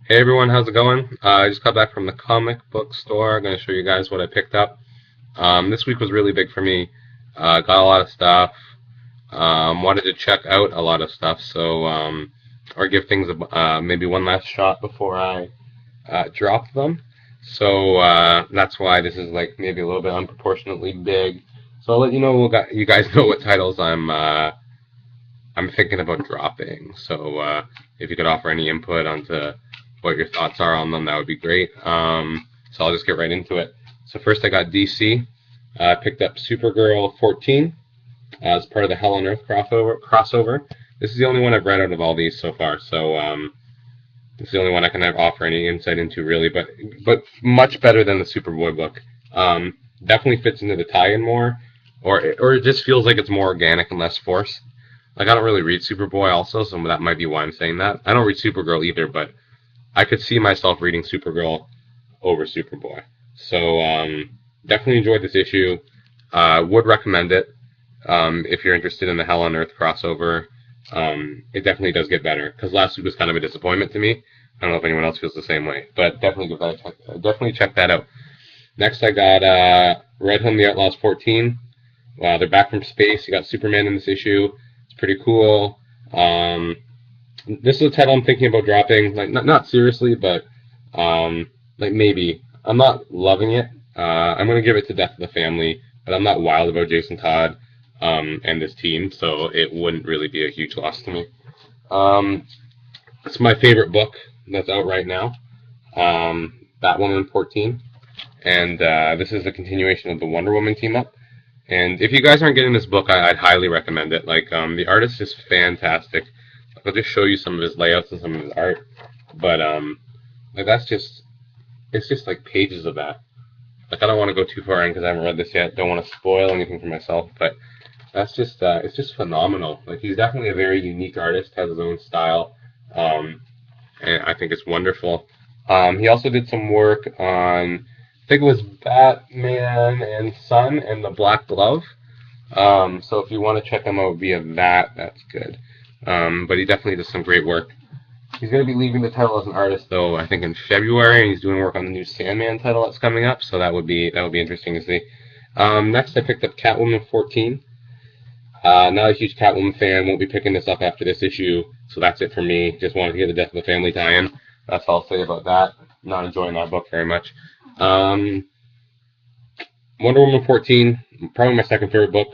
Hey everyone, how's it going? I just got back from the comic book store. I'm going to show you guys what I picked up. This week was really big for me. Got a lot of stuff. Wanted to check out a lot of stuff, or give things maybe one last shot before I drop them. That's why this is like maybe a little bit unproportionately big. So I'll let you guys know what titles I'm thinking about dropping. If you could offer any input onto what your thoughts are on them, that would be great. So I'll just get right into it. So first, I got DC. I picked up Supergirl 14 as part of the Hell on Earth crossover. This is the only one I've read out of all these so far. This is the only one I can offer any insight into, really. But much better than the Superboy book. Definitely fits into the tie-in more, or it just feels like it's more organic and less forced. Like I don't really read Superboy also, so that might be why I'm saying that. I don't read Supergirl either, but I could see myself reading Supergirl over Superboy. Definitely enjoyed this issue. Would recommend it if you're interested in the Hell on Earth crossover. It definitely does get better because last week was kind of a disappointment to me. I don't know if anyone else feels the same way, but definitely give that a check. Definitely check that out. Next, I got Red Home the Outlaws 14. They're back from space. You got Superman in this issue. It's pretty cool. This is a title I'm thinking about dropping. Like not seriously, but like maybe. I'm not loving it. I'm gonna give it to Death of the Family, but I'm not wild about Jason Todd and this team, so it wouldn't really be a huge loss to me. Um, it's my favorite book that's out right now. Batwoman 14, and this is a continuation of the Wonder Woman team up. And if you guys aren't getting this book, I'd highly recommend it. The artist is fantastic. I'll just show you some of his layouts and some of his art. But like that's just it's just like pages of that. Like I don't want to go too far in because I haven't read this yet. Don't want to spoil anything for myself. But that's just it's just phenomenal. Like he's definitely a very unique artist, has his own style, and I think it's wonderful. He also did some work on I think it was Batman and Son and the Black Glove. So if you want to check him out via that, that's good. But he definitely does some great work. He's going to be leaving the title as an artist, though. I think in February, and he's doing work on the new Sandman title that's coming up. So that would be interesting to see. Next, I picked up Catwoman 14. Not a huge Catwoman fan. Won't be picking this up after this issue. So that's it for me. Just wanted to get the Death of the Family tie-in. That's all I'll say about that. Not enjoying that book very much. Um, Wonder Woman 14, probably my second favorite book.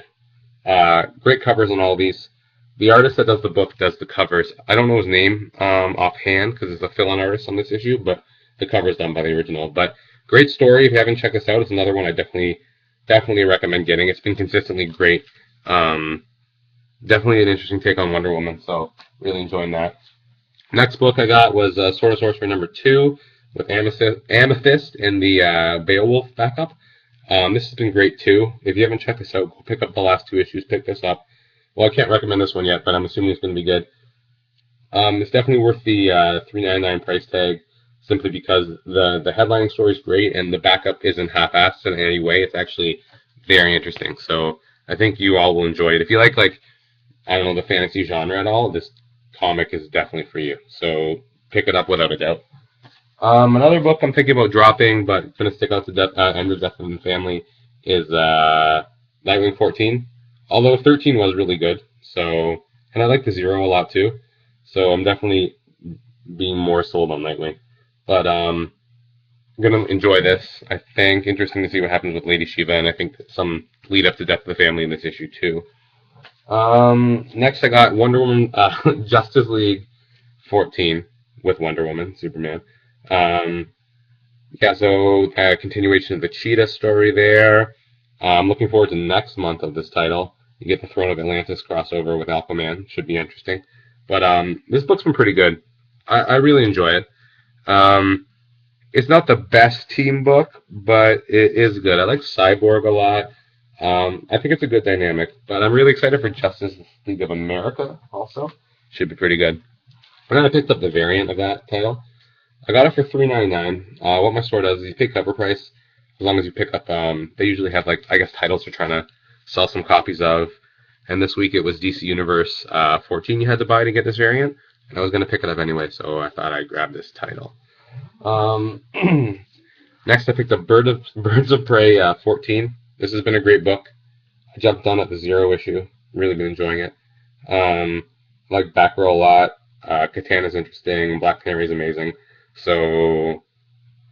Great covers on all these. The artist that does the book does the covers. I don't know his name offhand because it's a fill-in artist on this issue, but the cover's done by the original. But great story. If you haven't checked this out, it's another one I definitely recommend getting. It's been consistently great. Um, Definitely an interesting take on Wonder Woman. So really enjoying that. Next book I got was Sword of Sorcery #2 with Amethyst and the Beowulf backup. This has been great too. If you haven't checked this out, go pick up the last two issues. Pick this up. Well, I can't recommend this one yet, but I'm assuming it's going to be good. It's definitely worth the $3.99 price tag, simply because the headlining story is great and the backup isn't half-assed in any way. It's actually very interesting. So I think you all will enjoy it. If you like I don't know the fantasy genre at all, this comic is definitely for you. So pick it up without a doubt. Another book I'm thinking about dropping, but going to stick out to End of Death of the Family, is Nightwing 14. Although 13 was really good, and I like the Zero a lot too, so I'm definitely being more sold on Nightwing. But I'm gonna enjoy this. I think interesting to see what happens with Lady Shiva, and I think some lead up to Death of the Family in this issue too. Next I got Wonder Woman Justice League 14 with Wonder Woman, Superman. Um, yeah, so continuation of the Cheetah story there. I'm looking forward to next month of this title. You get the Throne of Atlantis crossover with Aquaman. Should be interesting. But this book's been pretty good. I really enjoy it. Um, it's not the best team book, but it is good. I like Cyborg a lot. I think it's a good dynamic. But I'm really excited for Justice League of America also. Should be pretty good. And then I picked up the variant of that title. I got it for $3.99. What my store does is you pay cover price as long as you pick up. They usually have like I guess titles they're trying to sell some copies of. And this week it was DC Universe 14 you had to buy to get this variant. and I was going to pick it up anyway, so I thought I'd grab this title. Next, I picked up Birds of Prey 14. This has been a great book. I jumped on at the 0 issue. Really been enjoying it. Like Batgirl a lot. Katana's interesting. Black Canary's amazing. So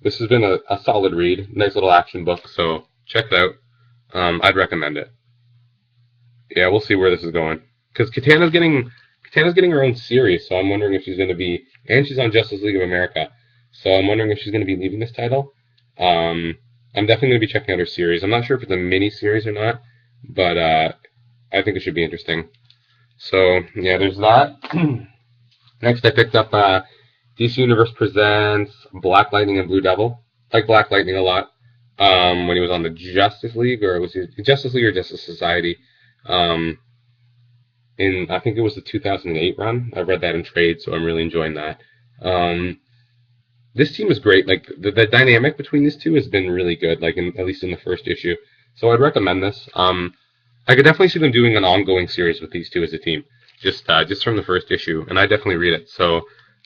this has been a solid read. Nice little action book. So check it out. I'd recommend it. Yeah, we'll see where this is going. Because Katana's getting her own series. So I'm wondering if she's going to be, and she's on Justice League of America. So I'm wondering if she's going to be leaving this title. I'm definitely going to be checking out her series. I'm not sure if it's a mini series or not, but I think it should be interesting. So yeah, there's that. Next, I picked up DC Universe Presents Black Lightning and Blue Devil. I like Black Lightning a lot. When he was on the Justice League, or was he Justice League or Justice Society? I think it was the 2008 run. I read that in trade, so I'm really enjoying that. This team is great. Like the dynamic between these two has been really good. Like at least in the first issue, so I'd recommend this. I could definitely see them doing an ongoing series with these two as a team, just from the first issue, and I definitely read it. So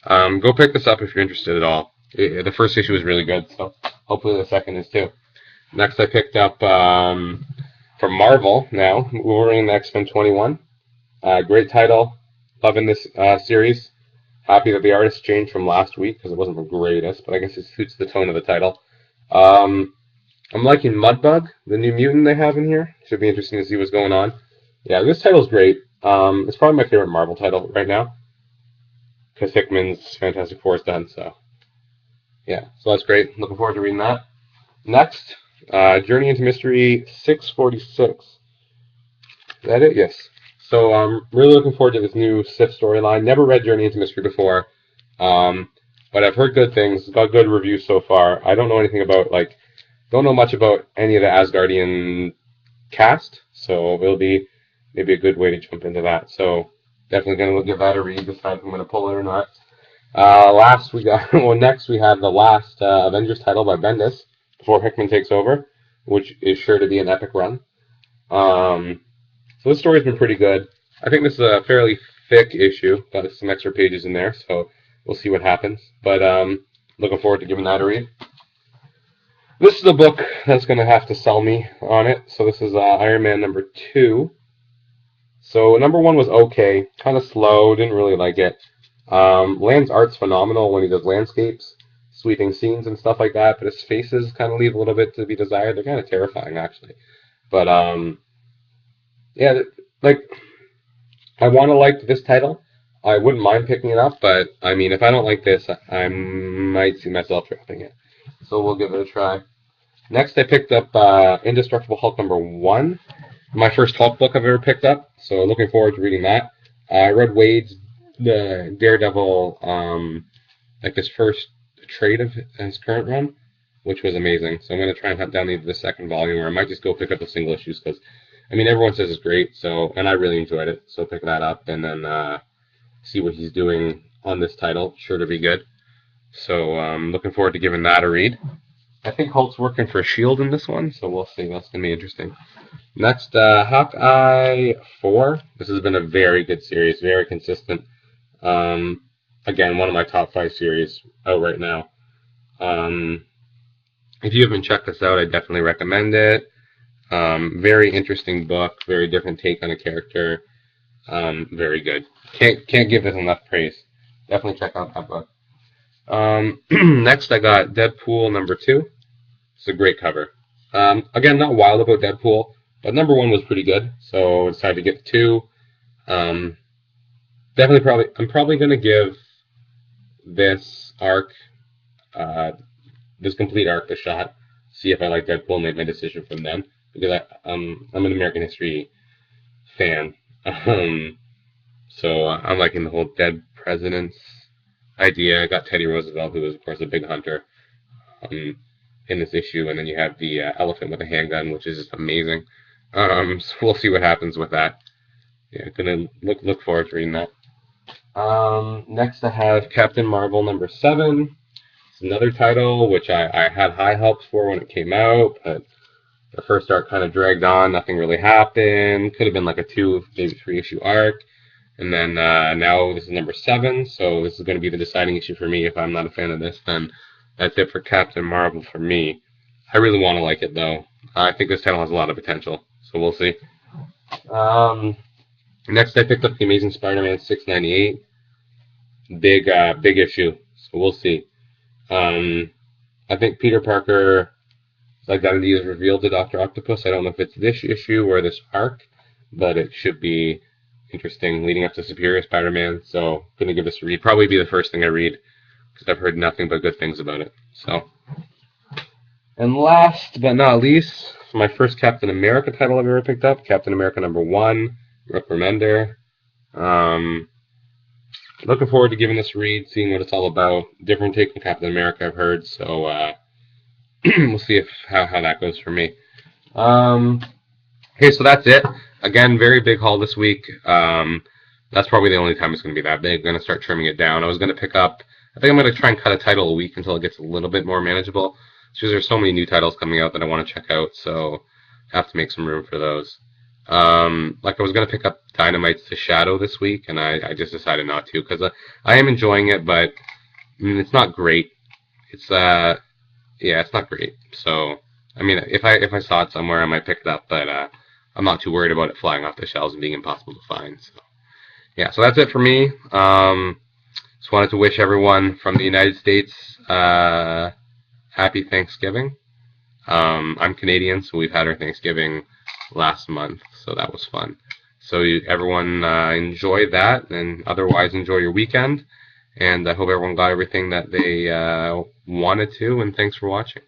go pick this up if you're interested at all. The first issue was really good, so hopefully the second is too. Next, I picked up from Marvel now, Wolverine and X-Men 21. Great title. Loving this series. Happy that the artist changed from last week because it wasn't the greatest, but I guess it suits the tone of the title. I'm liking Mudbug, the new mutant they have in here. Should be interesting to see what's going on. Yeah, this title's great. It's probably my favorite Marvel title right now because Hickman's Fantastic Four is done. So yeah, so that's great. Looking forward to reading that. Next, Journey into Mystery 646. Is that it? Yes. So I'm really looking forward to this new Sif storyline. Never read Journey into Mystery before, but I've heard good things. Got good reviews so far. I don't know anything about don't know much about any of the Asgardian cast, so it'll be maybe a good way to jump into that. So definitely gonna give that a read. Decide if I'm gonna pull it or not. Next we have the last Avengers title by Bendis before Hickman takes over, which is sure to be an epic run. So this story's been pretty good. I think this is a fairly thick issue. Got some extra pages in there, so we'll see what happens. But looking forward to giving that a read. This is the book that's going to have to sell me on it. So this is Iron Man number 2. So number 1 was okay. Kind of slow. Didn't really like it. Land's art's phenomenal when he does landscapes, sweeping scenes and stuff like that. But his faces kind of leave a little bit to be desired. They're kind of terrifying, actually. But yeah, I want to like this title. I wouldn't mind picking it up, but I mean, if I don't like this, I might see myself dropping it. So we'll give it a try. Next, I picked up Indestructible Hulk number 1. My first Hulk book I've ever picked up, so looking forward to reading that. I read Wade's Daredevil, his first trade of his current run, which was amazing. So I'm going to try and hunt down the second volume, or I might just go pick up the single issues because everyone says it's great, and I really enjoyed it. So pick that up and then see what he's doing on this title. Sure to be good. So looking forward to giving that a read. I think Hulk's working for S.H.I.E.L.D. in this one, so we'll see. That's going to be interesting. Next, Hawkeye 4. This has been a very good series, very consistent. Again, one of my top 5 series out right now. If you haven't checked this out, I definitely recommend it. Very interesting book, very different take on a character. Very good. Can't give it enough praise. Definitely check out that book. Next, I got Deadpool number 2. It's a great cover. Again, not wild about Deadpool, but number 1 was pretty good, so it's time to get 2. I'm probably going to give this arc, this complete arc a shot. See if I like Deadpool and make my decision from then, because I'm an American history fan. So I'm liking the whole dead presidents idea. I got Teddy Roosevelt, who was, of course, a big hunter, in this issue, and then you have the elephant with a handgun, which is just amazing. So we'll see what happens with that. Yeah, gonna look forward to reading that. Next, I have Captain Marvel number 7. It's another title which I had high hopes for when it came out, but the first arc kind of dragged on. Nothing really happened. Could have been like a 2, maybe 3 issue arc. And then now this is number 7, so this is going to be the deciding issue for me. If I'm not a fan of this, then that's it for Captain Marvel for me. I really want to like it, though. I think this title has a lot of potential, so we'll see. Next, I picked up the Amazing Spider-Man 698. Big issue, so we'll see. I think Peter Parker's identity is revealed to Dr. Octopus. I don't know if it's this issue or this arc, but it should be interesting leading up to Superior Spider-Man. So I'm going to give this a read. Probably be the first thing I read because I've heard nothing but good things about it. So, and last but not least, my first Captain America title I've ever picked up, Captain America #1, Rick Remender. Looking forward to giving this a read, seeing what it's all about. Different take on Captain America, I've heard, so we'll see how that goes for me. Okay, so that's it. Again, very big haul this week. That's probably the only time it's going to be that big. I'm going to start trimming it down. I think I'm going to try and cut a title a week until it gets a little bit more manageable. Because there's so many new titles coming out that I want to check out, so I have to make some room for those. I was going to pick up Dynamite's The Shadow this week, and I just decided not to, because I am enjoying it, but it's not great. It's not great. So, if I saw it somewhere, I might pick it up, but I'm not too worried about it flying off the shelves and being impossible to find. So that's it for me. Just wanted to wish everyone from the United States happy Thanksgiving. I'm Canadian, so we've had our Thanksgiving last month, so that was fun. So everyone enjoy that, and otherwise enjoy your weekend. And I hope everyone got everything that they wanted to, and thanks for watching.